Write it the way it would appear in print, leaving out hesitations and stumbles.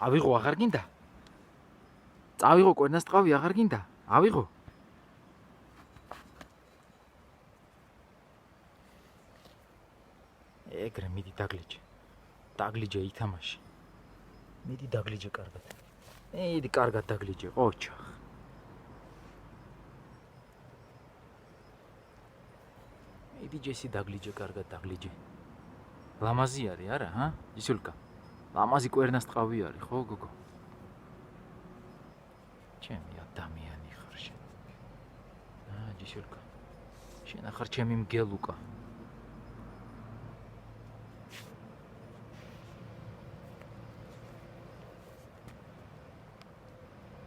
ავიღო აღარ გინდა? წავიღო კვერნასტყავი აღარ გინდა? ავიღო. ეგრე მიდი დაგლიჯე. დაგლიჯე ითამაში. მიდი დაგლიჯე კარგად. მიდი კარგად დაგლიჯე, ოჩახ. მიდი ჯესი დაგლიჯე კარგად დაგლიჯე. ლამაზი არის არა, ჰა? ისულკა. ლამაზი კვერნასტყავი არის, ხო გოგო? ჩემი ადამიანი ხარ შენ. ჯისულკა. შენ ახარ ჩემი მგელუკა.